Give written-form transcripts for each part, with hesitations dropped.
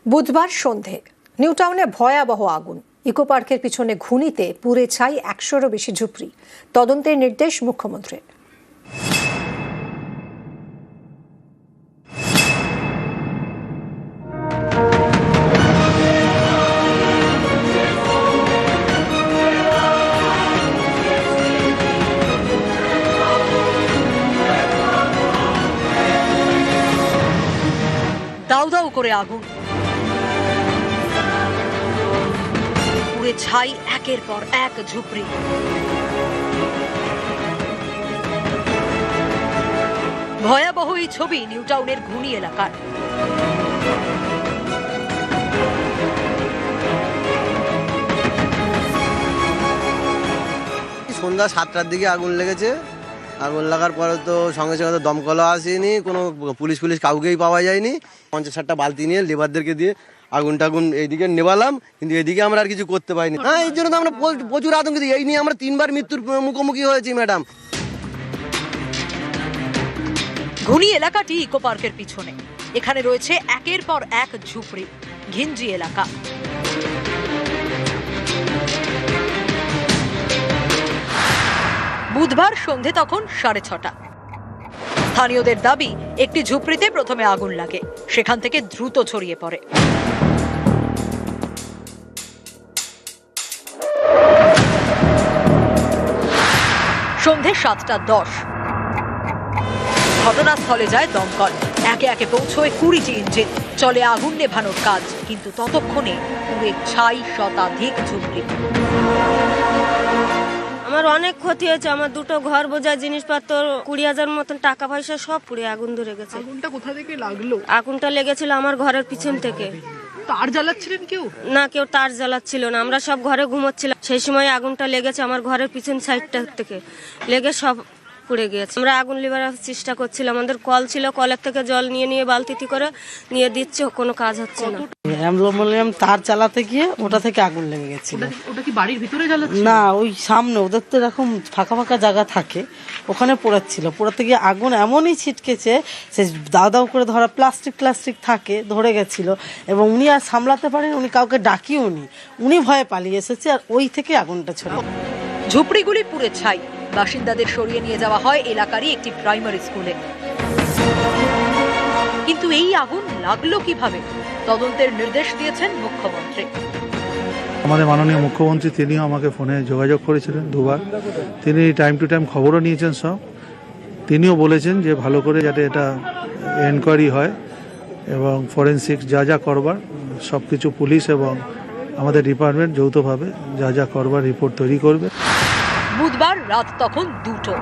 বুধবার সন্ধে নিউ টাউনে ভয়াবহ আগুন। ইকো পার্কের পিছনে ঘুনিতে পুড়ে ছাই ১০০-রও বেশি ঝুপড়ি। তদন্তের নির্দেশ মুখ্যমন্ত্রীর। দাউ দাউ করে আগুন, পুড়ে ছাই একের পর এক ঝুপড়ি। ভয়াবহ এই ছবি নিউ টাউনের ঘুনি এলাকার। সন্ধ্যা 7টার দিকে আগুন লেগেছে। আগুন লাগার পরে তো সঙ্গে সঙ্গে তো দমকলও আসেনি, কোনো পুলিশ কাউকেই পাওয়া যায়নি। 50-60টা বালতি নিয়ে লেবারদেরকে দিয়ে আগুন এইদিকে নেবালাম, কিন্তু এদিকে আমরা আর কিছু করতে পারিনি। এই জন্য তো আমরা প্রচুর আতঙ্কিত। এই নিয়ে আমরা 3বার মৃত্যুর মুখোমুখি হয়েছি ম্যাডাম। ঘুনি এলাকাটি ইকো পার্কের পিছনে। এখানে রয়েছে একের পর এক ঝুপড়ি। ঘিঞ্জি এলাকা। বুধবার সন্ধে তখন 6:30। স্থানীয়দের দাবি, একটি ঝুপড়িতে প্রথমে আগুন লাগে, সেখান থেকে দ্রুত ছড়িয়ে পড়ে। সন্ধে 7:10 ঘটনাস্থলে যায় দমকল। একে একে পৌঁছয় 20টি ইঞ্জিন। চলে আগুন নেভানোর কাজ, কিন্তু ততক্ষণে পুড়ে ছাই শতাধিক ঝুপড়ি। আমার অনেক ক্ষতি হয়েছে। আমার দুটো ঘর বোঝায় জিনিসপত্র, 20,000 মতন টাকা পয়সা সব পুড়ে আগুন ধরে গেছে। আগুনটা কোথা থেকে লাগলো? আগুনটা লেগেছিল আমার ঘরের পিছন থেকে। তার জ্বালাচ্ছিলেন কেউ? না, কেউ তার জ্বালাচ্ছিল না। আমরা সব ঘরে ঘুমোচ্ছিলাম, সেই সময় আগুনটা লেগেছে আমার ঘরের পিছন সাইডটা থেকে। লেগে সব পুড়ে গিয়েছে। আমরা আগুন লিভার চেষ্টা করছিলাম, আমাদের কল ছিল, কলের থেকে জল নিয়ে বালতিতে করে নিয়ে দিচ্ছে, কোনো কাজ হচ্ছে না। অ্যালুমিনিয়াম তার চালাতে গিয়ে ওটা থেকে আগুন লেগে গেছিল। ওটা কি বাড়ির ভিতরে জ্বালাচ্ছিল? না, ওই সামনে ওদের তো এরকম ফাঁকা ফাঁকা জায়গা থাকে, ওখানে পোড়াচ্ছিল। পোড়াতে গিয়ে আগুন এমনই ছিটকেছে, সে দাও দাও করে ধরা প্লাস্টিক থাকে, ধরে গেছিল। এবং উনি আর সামলাতে পারেন, উনি কাউকে ডাকিও উনি ভয়ে পালিয়ে এসেছে, আর ওই থেকে আগুনটা ছড়ে। ঝুপড়িগুলি পুড়ে ছাই। বাসিন্দাদের সরিয়ে নিয়ে যাওয়া হয় এলাকারই একটি প্রাইমারি স্কুলে। কিন্তু এই আগুন লাগলো কিভাবে? তদন্তের নির্দেশ দিয়েছেন মুখ্যমন্ত্রী। আমাদের মাননীয় মুখ্যমন্ত্রী তিনিও আমাকে ফোনে যোগাযোগ করেছিলেন 2বার। তিনি টাইম টু টাইম খবরও নিয়েছেন সব। তিনিও বলেছেন যে ভালো করে যাতে এটা এনকোয়ারি হয় এবং ফরেনসিক যা করবার সব কিছু পুলিশ এবং আমাদের ডিপার্টমেন্ট যৌথভাবে যা করবার রিপোর্ট তৈরি করবে। বুধবার রাত তখন 2টো।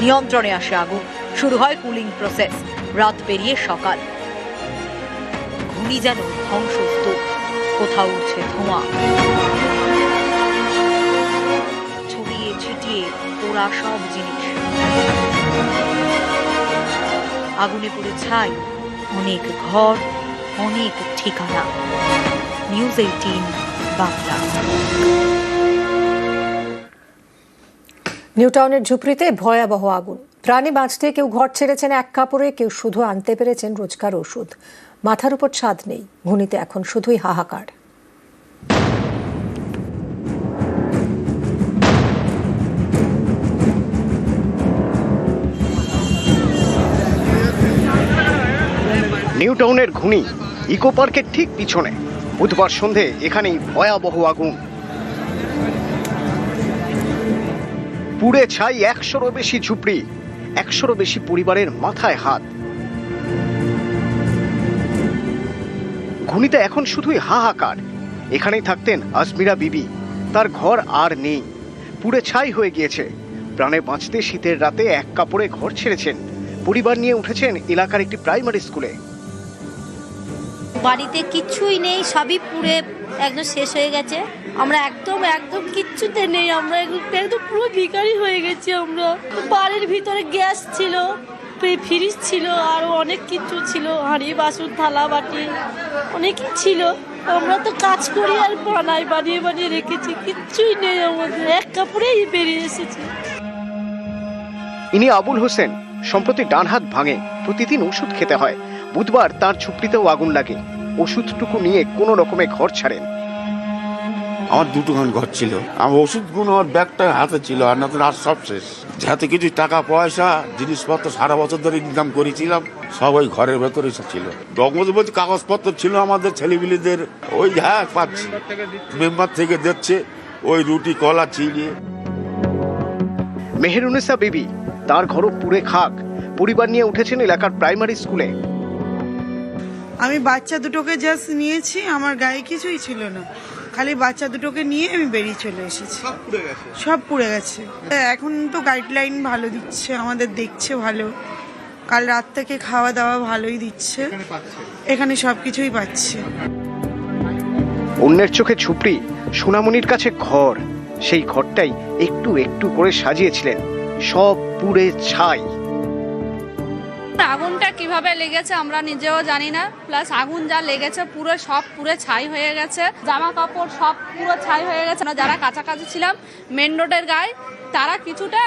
নিয়ন্ত্রণে আসে আগুন। শুরু হয় কুলিং প্রসেস। রাত পেরিয়ে সকাল। ঘুনি যেন ধ্বংসস্তূপ। কোথাও উঠছে ধোঁয়া, ছড়িয়ে ছিটিয়ে পোড়া সব জিনিস। আগুনে পুড়ে ছাই অনেক ঘর, অনেক ঠিকানা। নিউজ 18 বাংলা। নিউ টাউনের ঝুপড়িতে ভয়াবহ আগুন। প্রাণে বাঁচতে কেউ ঘর ছেড়েছেন এক কাপড়ে, কেউ শুধু আনতে পেরেছেন রোজকার ওষুধ। মাথার উপর ছাদ নেই। ঘুনিতে এখন শুধুই হাহাকার। নিউ টাউনের ঘুনি ইকো পার্কের ঠিক পিছনে বুধবার সন্ধে এখানেই ভয়াবহ আগুন। পুড়ে ছাই 100-রও বেশি ঝুপড়ি, 100-রও বেশি পরিবারের মাথায় হাত। ঘুনিতে এখন শুধুই হাহাকার। এখানেই থাকতেন আজমিরা বিবি। তার ঘর আর নেই, পুড়ে ছাই হয়ে গিয়েছে। প্রাণে বাঁচতে শীতের রাতে এক কাপড়ে ঘর ছেড়েছেন। পরিবার নিয়ে উঠেছেন এলাকার একটি প্রাইমারি স্কুলে। বাড়িতে কিচ্ছুই নেই, সবই পুড়ে একদম শেষ হয়ে গেছে। আমরা একদম কিচ্ছুতে নেই। আমরা একদম পুরো ভিখারি হয়ে গেছি। আমরা বাড়ির ভিতরে গ্যাস ছিল, ফ্রিজ ছিল, আর অনেক কিছু ছিল, হাঁড়ি বাসন থালা বাটি অনেকই ছিল। আমরা তো কাজ করি আর বানিয়ে রেখেছি, কিচ্ছুই নেই আমাদের। এক কাপড়েই বেরিয়ে এসেছি। ইনি আবুল হোসেন। সম্প্রতি ডান হাত ভাঙে, প্রতিদিন ওষুধ খেতে হয়। বুধবার তার ঝুপড়িতেও আগুন লাগে। ওষুধটুকু নিয়ে কোনো রকমে ঘর ছাড়েন। আমার দুটোখান ঘর ছিল, আমার ওষুধগুলো আমার ব্যাগটা হাতে ছিল, আর না আর সব শেষ। যাতে কিছু টাকা পয়সা জিনিসপত্র সারা বছর ধরে ইনকাম করেছিলাম সব ওই ঘরের ভেতরে ছিল। ডকুমেন্ট বলতে কাগজপত্র ছিল আমাদের ছেলেপিলেদের, ওই হ্যাঁ পাচ্ছি মেম্বার থেকে দিচ্ছে ওই রুটি কলা চিড়ে। মেহেরুনেসা বিবি, তার ঘরও পুড়ে খাক। পরিবার নিয়ে উঠেছেন এলাকার প্রাইমারি স্কুলে। আমি বাচ্চা দুটোকে জাস্ট নিয়েছি, আমার গায়ে কিছুই ছিল না, খালি বাচ্চা দুটোকে নিয়ে আমি বেরিয়ে চলে এসেছি। সব পুড়ে গেছে। এখন তো গাইডলাইন ভালো দিচ্ছে, আমাদের দেখছে ভালো। কাল রাত থেকে খাওয়া দাওয়া ভালোই দিচ্ছে, এখানে সবকিছুই পাচ্ছে। অন্যের চোখে ঝুপড়ি, সোনামণির কাছে ঘর। সেই ঘরটাই একটু একটু করে সাজিয়েছিলেন, সব পুড়ে ছাই। আগুনটা কিভাবে লেগেছে আমরা নিজেও জানি না, প্লাস আগুন যা লেগেছে পুরো সব পুরো ছাই হয়ে গেছে, জামা কাপড় সব পুরো ছাই হয়ে গেছে। যারা কাছাকাছি ছিলাম মেন রোডের গায়ে তারা কিছুটা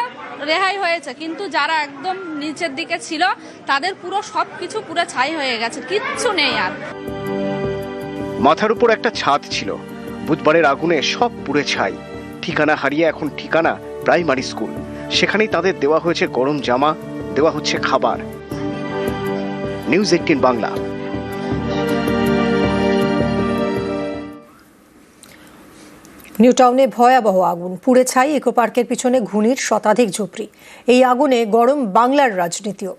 রেহাই হয়েছে, কিন্তু যারা একদম নিচের দিকে ছিল তাদের পুরো সব কিছু পুরো ছাই হয়ে গেছে, কিচ্ছু নেই আর। মাথার উপর একটা ছাদ ছিল, বুধবারের আগুনে সব পুড়ে ছাই। ঠিকানা হারিয়ে এখন ঠিকানা প্রাইমারি স্কুল। সেখানেই তাদের দেওয়া হয়েছে গরম জামা, দেওয়া হচ্ছে খাবার। নিউজ 18 বাংলা। নিউ টাউনে ভয়াবহ আগুন, পুড়ে ছাই ইকো পার্কের পিছনে ঘুনির শতাধিক ঝুপড়ি। এই আগুনে গরম বাংলার রাজনীতিও।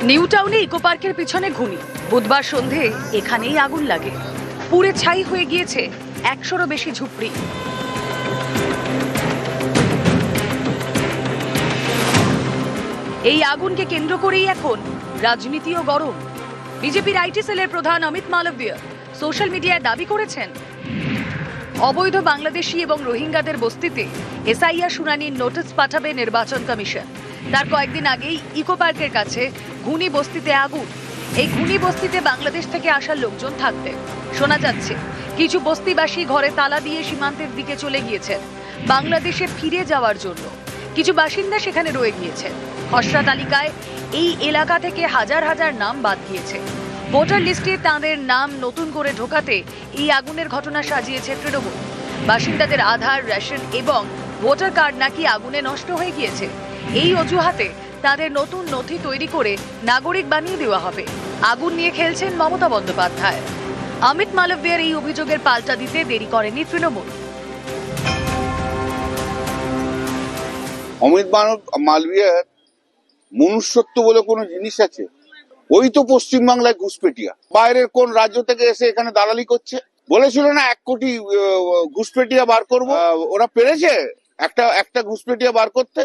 নিউ টাউনে ইকো পার্কের পিছনে ঘুনি। বুধবার সন্ধে এখানেই আগুন লাগে। পুড়ে ছাই হয়ে গিয়েছে 100-রও বেশি ঝুপড়ি। এই আগুনকে কেন্দ্র করেই এখন রাজনীতিও গরম। বিজেপির আইটি সেলের প্রধান অমিত মালব্য সোশ্যাল মিডিয়ায় দাবি করেছেন, অবৈধ বাংলাদেশি এবং রোহিঙ্গাদের বস্তিতে এসআইআর শুনানির নোটিশ পাঠাবে নির্বাচন কমিশন। তার কয়েকদিন আগেই ইকো পার্কের কাছে ঘুনি বস্তিতে আগুন। এই ঘুনি বস্তিতে বাংলাদেশ থেকে আসা লোকজন থাকতেন। শোনা যাচ্ছে কিছু বস্তিবাসী ঘরে তালা দিয়ে সীমান্তের দিকে চলে গিয়েছেন বাংলাদেশে ফিরে যাওয়ার জন্য। কিছু বাসিন্দা সেখানে রয়ে গিয়েছেন। খসড়া তালিকায় এই এলাকা থেকে হাজার হাজার নাম বাদ গিয়েছে। ভোটার লিস্টে তাঁদের নাম নতুন করে ঢোকাতে এই আগুনের ঘটনা সাজিয়েছে তৃণমূল। বাসিন্দাদের আধার, রেশন এবং ভোটার কার্ড নাকি আগুনে নষ্ট হয়ে গিয়েছে। এই অজুহাতে তাদের নতুন নথি তৈরি করে নাগরিক বানিয়ে দেওয়া হবে। আগুন নিয়ে খেলছেন মমতা বন্দ্যোপাধ্যায়। অমিত মালব্যের এই অভিযোগের পাল্টা দিতে দেরি করেনি তৃণমূল। অমিত মালবিয়ার মনুষ্যত্ব বলে কোনো জিনিস আছে? ওই তো পশ্চিমবাংলায় ঘুষপেটিয়া, বাইরের কোন রাজ্য থেকে এসে এখানে দালালি করছে। বলেছিল না 1 কোটি ঘুষপেটিয়া বার করব, ওরা পেরেছে একটা ঘুষপেটিয়া বার করতে?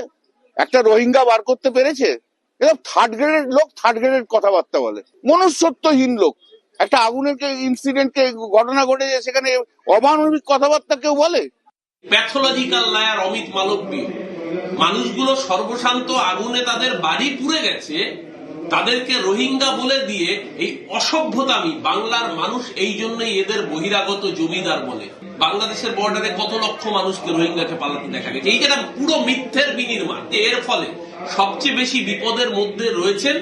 একটা রোহিঙ্গা বার করতে পেরেছে? এরকম থার্ড গ্রেডের লোক থার্ড গ্রেডের কথাবার্তা বলে, মনুষ্যত্বহীন লোক। একটা আগুনের ইনসিডেন্টকে ঘটনা ঘটেছে সেখানে অমানবিক কথাবার্তা কেউ বলে? Pathological liar Amit Malviya. মানুষগুলো সর্বশান্ত আগুনে তাদের বাড়ি পুড়ে গেছে, তাদেরকে রোহিঙ্গা বলে দিয়ে এই অসভ্যতামি বাংলার মানুষ এই জন্যই এদের বহিরাগত জমিদার বলে। বাংলাদেশের বর্ডারে কত লক্ষ মানুষকে রোহিঙ্গাকে পালাতে দেখা গেছে। এই যেটা পুরো মিথ্যের বিনির্মাণ। এর ফলে সবচেয়ে বেশি বিপদের মধ্যে রয়েছেন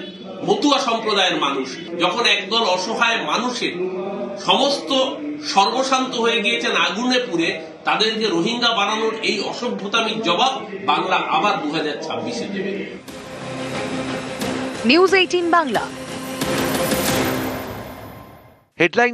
মতুয়া সম্প্রদায়ের মানুষ। যখন একদল অসহায় মানুষের সমস্ত সর্বশান্ত হয়ে গিয়েছেন আগুনে পুড়ে, তাদেরকে রোহিঙ্গা বানানোর এই অসভ্যতামির জবাব বাংলা আবার 2026-এ দেবে। নিউজ 18 বাংলা। হেডলাইন